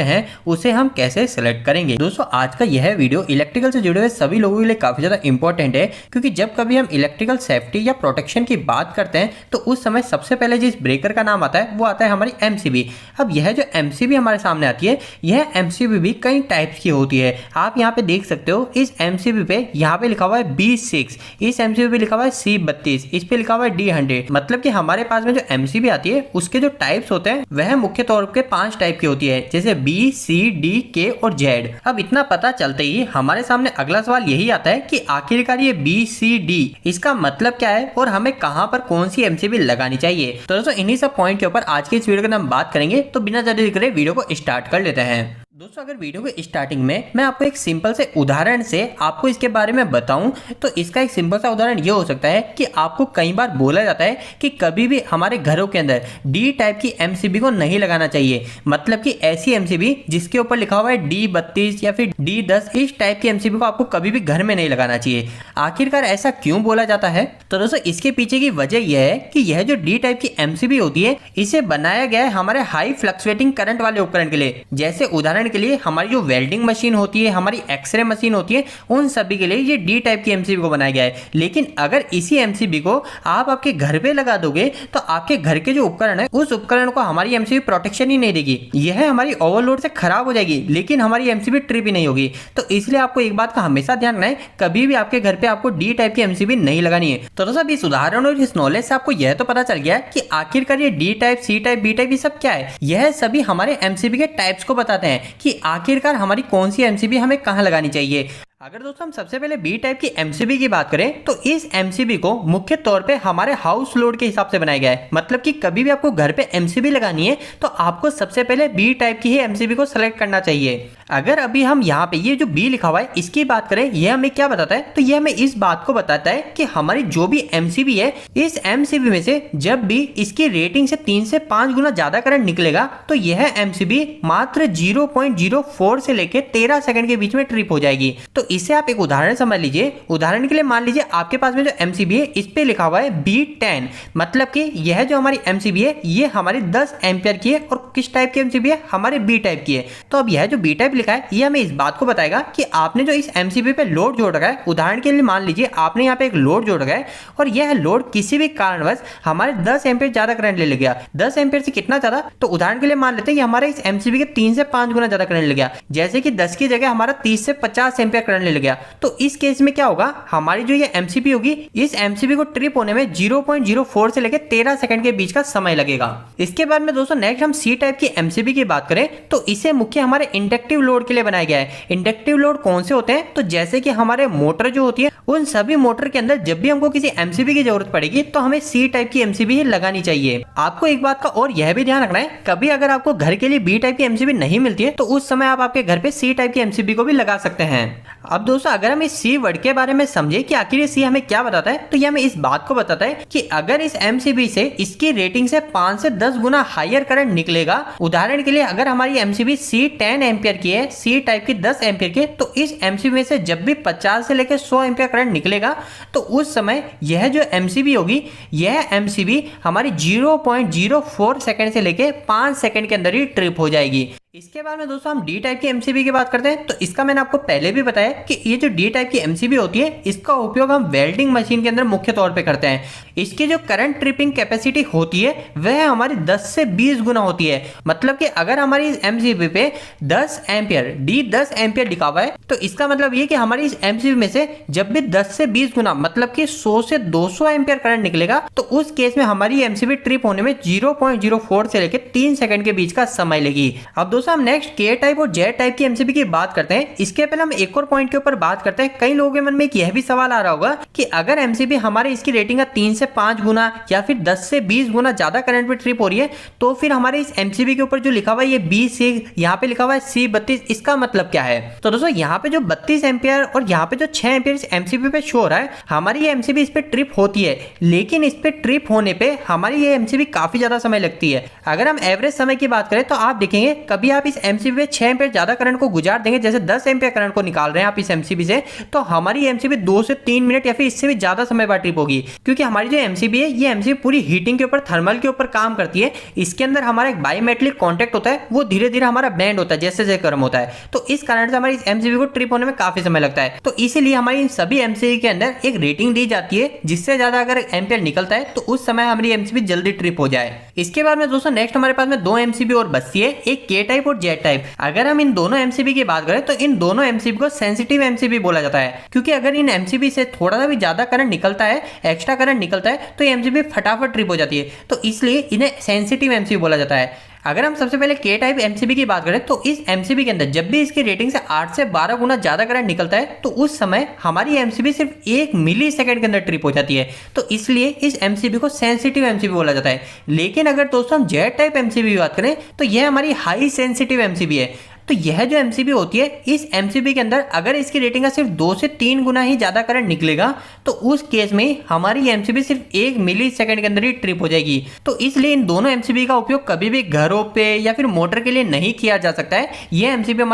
हैं उसे हम कैसे सिलेक्ट करेंगे। दोस्तों आज का यह वीडियो इलेक्ट्रिकल से जुड़े हुए सभी लोगों के लिए काफी ज्यादा इंपॉर्टेंट है, क्योंकि जब कभी हम इलेक्ट्रिकल सेफ्टी या प्रोटेक्शन की बात करते हैं तो उस समय सबसे पहले जिस ब्रेकर का नाम आता है वो आता है हमारी एमसीबी। अब यह जो एमसीबी हमारे सामने आती है, यह एमसीबी भी कई टाइप्स की होती है। आप यहाँ पे देख सकते हो इस एमसीबी पे यहाँ पे लिखा हुआ है B6, इस एमसीबी पे लिखा हुआ है C32, इस पे लिखा हुआ है D100। मतलब कि हमारे पास में जो एमसीबी आती है उसके जो टाइप्स होते हैं वह मुख्य तौर पे 5 टाइप की होती है, जैसे B, C, D, K और Z। अब इतना पता चलते ही हमारे सामने अगला सवाल यही आता है कि आखिरकार ये B, C, D इसका मतलब क्या है और हमें कहां पर कौन सी एमसीबी लगानी चाहिए। तो दोस्तों इन्हीं सब पॉइंट के ऊपर आज की इस वीडियो के अंदर हम बात करेंगे, तो बिना ज्यादा देरी करे वीडियो को स्टार्ट कर लेते हैं। दोस्तों अगर वीडियो के स्टार्टिंग में मैं आपको एक सिंपल से उदाहरण से आपको इसके बारे में बताऊं, तो इसका एक सिंपल सा उदाहरण ये हो सकता है कि आपको कई बार बोला जाता है कि कभी भी हमारे घरों के अंदर डी टाइप की एमसीबी को नहीं लगाना चाहिए। मतलब कि ऐसी एमसीबी जिसके ऊपर लिखा हुआ है D32 या फिर D10, इस टाइप की एमसीबी को आपको कभी भी घर में नहीं लगाना चाहिए। आखिरकार ऐसा क्यों बोला जाता है? तो दोस्तों इसके पीछे की वजह यह है कि यह जो डी टाइप की एमसीबी होती है इसे बनाया गया है हमारे हाई फ्लक्चुएटिंग करंट वाले उपकरण के लिए। जैसे उदाहरण के लिए हमारी जो वेल्डिंग मशीन होती है, हमारी एक्सरे मशीन होती है, उन सभी के लिए ये डी टाइप की एमसीबी को बनाया गया है। लेकिन अगर इसी एमसीबी को आप आपके घर पे लगा दोगे तो आपके घर के जो उपकरण है उस उपकरण को हमारी एमसीबी प्रोटेक्शन ही नहीं देगी, यह हमारी ओवरलोड से खराब हो जाएगी, लेकिन हमारी एमसीबी ट्रिप ही नहीं होगी। तो इसलिए आपको एक बात का हमेशा ध्यान रखना है, कभी भी आपके घर पे आपको डी टाइप की एमसीबी नहीं लगानी है। तो दोस्तों इस उदाहरण और इस नॉलेज से आपको यह तो पता चल गया कि आखिरकार ये D type, C type, B type ये सब क्या है। यह सभी हमारे एमसीबी के टाइप्स को बताते हैं कि आखिरकार हमारी कौन सी एमसीबी हमें कहां लगानी चाहिए। अगर दोस्तों हम सबसे पहले बी टाइप की एमसीबी की बात करें तो इस एमसीबी को मुख्य तौर पे हमारे हाउस लोड के हिसाब से बनाया गया है। मतलब कि कभी भी आपको घर पे एमसीबी लगानी है तो आपको सबसे पहले बी टाइप की ही एमसीबी को सेलेक्ट करना चाहिए। अगर अभी हम यहाँ पे ये जो बी लिखा हुआ है इसकी बात करें, यह हमें क्या बताता है? तो यह हमें इस बात को बताता है कि हमारी जो भी एमसीबी है, इस एमसीबी में से जब भी इसकी रेटिंग से 3 से 5 गुना ज्यादा करंट निकलेगा तो यह एमसीबी मात्र 0.04 से लेकर 13 सेकंड के बीच में ट्रिप हो जाएगी। तो इससे आप एक उदाहरण समझ लीजिए। उदाहरण के लिए मान लीजिए आपके पास में जो एमसीबी है इस पे लिखा हुआ है B10, मतलब कि यह जो हमारी एमसीबी है ये हमारी 10 एम्पियर की है और किस टाइप की एमसीबी है? हमारे बी टाइप की है। तो अब यह जो बी टाइप लिखा है ये हमें इस बात को बताएगा कि आपने जो इस एमसीबी पे लोड जोड़ रखा है, उदाहरण के लिए मान लीजिए आपने यहाँ पे एक लोड जोड़ रखा है और यह लोड किसी भी कारणवश हमारे 10 एम्पियर ज्यादा करंट ले गया। 10 एम्पियर से कितना ज्यादा? तो उदाहरण के लिए मान लेते हैं कि हमारे इस एमसीबी के 3 से 5 गुना ज्यादा करंट ले गया, जैसे कि 10 की जगह हमारा 30 से 50 एम्पियर करंट ले गया। तो इस केस में क्या होगा? हमारी जो ये एमसीबी होगी, इस एमसीबी को ट्रिप होने में 0.04 से लेकर 13 सेकंड के बीच का समय लगेगा। इसके बाद में दोस्तों नेक्स्ट हम सी टाइप की एमसीबी की बात करें तो इसे मुख्य हमारे इंडक्टिव लोड के लिए बनाया गया है। इंडक्टिव लोड कौन से होते हैं? तो जैसे कि हमारे मोटर जो होती है उन सभी मोटर के अंदर जब भी हमको किसी एमसीबी की जरूरत पड़ेगी तो हमें सी टाइप की एमसीबी ही लगानी चाहिए। आपको एक बात का और यह भी ध्यान रखना है, कभी अगर आपको घर के लिए बी टाइप की एमसीबी नहीं मिलती है तो उस समय आप आपके घर पे सी टाइप की एमसीबी को भी लगा सकते हैं। अब दोस्तों अगर हम इस सी वर्ड के बारे में समझे कि आखिर ये सी हमें क्या बताता है, तो ये हमें इस बात को बताता है कि अगर इस एमसीबी से इसकी रेटिंग से 5 से 10 गुना हायर करंट निकलेगा, उदाहरण के लिए अगर हमारी एमसीबी सी 10 एम्पियर की है, सी टाइप की 10 एम्पियर की, तो इस एमसीबी में से जब भी 50 से लेकर 100 एम्पियर करंट निकलेगा तो उस समय यह जो एमसीबी होगी, यह एमसीबी हमारी 0.04 सेकंड से लेकर 5 सेकंड के अंदर ही ट्रिप हो जाएगी। इसके बाद में दोस्तों हम डी टाइप की एमसीबी की बात करते हैं। तो इसका मैंने आपको पहले भी बताया कि ये जो डी टाइप की एमसीबी होती है इसका उपयोग हम वेल्डिंग मशीन के अंदर मुख्य तौर पे करते हैं। इसकी जो करंट ट्रिपिंग कैपेसिटी होती है वह हमारी 10 से 20 गुना होती है। मतलब कि अगर हमारी इस एमसीबी पे 10 एम्पियर D10 एम्पियर लिखा हुआ है तो इसका मतलब ये कि हमारी इस एमसीबी में से जब भी 10 से 20 गुना मतलब कि 100 से 200 एम्पियर करंट निकलेगा तो उस केस में हमारी एमसीबी ट्रिप होने में 0.04 से लेकर 3 सेकंड के बीच का समय लेगी। अब दोस्तों हम नेक्स्ट के टाइप और जेड टाइप की एमसीबी की बात करते हैं। इसके पहले हम एक और पॉइंट के ऊपर बात करते हैं। कई लोगों के मन में यह भी सवाल आ रहा होगा कि अगर एमसीबी हमारे इसकी रेटिंग का 3 से 5 गुना या फिर 10 से 20 गुना ज्यादा करंट पे ट्रिप हो रही है तो फिर हमारे इस एमसीबी के ऊपर जो लिखा हुआ है ये B6, यहाँ पे लिखा हुआ है C32, इसका मतलब क्या है? तो दोस्तों यहाँ पे जो 32 एम्पियर और यहाँ पे जो 6 एम्पियर इस एमसीबी पे शो हो रहा है, हमारी ये एमसीबी इस पे ट्रिप होती है, लेकिन इस पे ट्रिप होने पे हमारी ये एमसीबी काफी ज्यादा समय लगती है। अगर हम एवरेज समय की बात करें तो आप देखेंगे कभी आप इस एमसीबी पे 6 एम्पीयर ज्यादा करंट को गुजार देंगे, जैसे 10 एम्पीयर करंट को निकाल रहे हैं आप इस एमसीबी से, तो हमारी एमसीबी 2 से 3 मिनट या फिर इससे भी ज्यादा समय बाद ट्रिप होगी, क्योंकि हमारी जो एमसीबी है ये एमसीबी पूरी हीटिंग के ऊपर, थर्मल के ऊपर काम करती है। इसके अंदर हमारा एक बायोमेटलिक कॉन्टेक्ट होता है, वो धीरे धीरे हमारा बैंड होता है जैसे जैसे गर्म होता है, तो इस कारण से हमारी इस एमसीबी को ट्रिप होने में काफी समय लगता है। तो इसीलिए हमारी इन सभी एमसीबी के अंदर एक रेटिंग दी जाती है, जिससे ज्यादा अगर एम्पियर निकलता है तो उस समय हमारी एमसीबी जल्दी ट्रिप हो जाए। इसके बाद में दोस्तों नेक्स्ट हमारे पास में 2 एमसीबी और बचती है, एक के टाइप और जेड टाइप। अगर हम इन दोनों एमसीबी की बात करें तो इन दोनों एमसीबी को सेंसिटिव एमसीबी बोला जाता है, क्योंकि अगर इन एमसीबी से थोड़ा सा भी ज्यादा करंट निकलता है, एक्स्ट्रा करंट निकलता है, तो ये एमसीबी फटाफट ट्रिप हो जाती है, तो इसलिए इन्हें सेंसिटिव एमसीबी बोला जाता है। अगर हम सबसे पहले के टाइप एमसीबी की बात करें तो इस एमसीबी के अंदर जब भी इसकी रेटिंग से 8 से 12 गुना ज्यादा करंट निकलता है तो उस समय हमारी एमसीबी सिर्फ 1 मिली सेकंड के अंदर ट्रिप हो जाती है, तो इसलिए इस एमसीबी को सेंसिटिव एमसीबी बोला जाता है। लेकिन अगर दोस्तों हम जेड टाइप एमसीबी की बात करें तो यह हमारी हाई सेंसिटिव एमसीबी है। तो यह जो एमसीबी होती है, इस एमसीबी के अंदर अगर इसकी रेटिंग का सिर्फ 2 से 3 गुना ही ज्यादा करंट निकलेगा तो उस केस में हमारी एमसीबी सिर्फ 1 मिली सेकंड के अंदर ही ट्रिप हो जाएगी। तो इसलिए इन दोनों एमसीबी का उपयोग कभी भी घरों पे या फिर मोटर के लिए नहीं किया जा सकता है। यह एमसीबी हमारी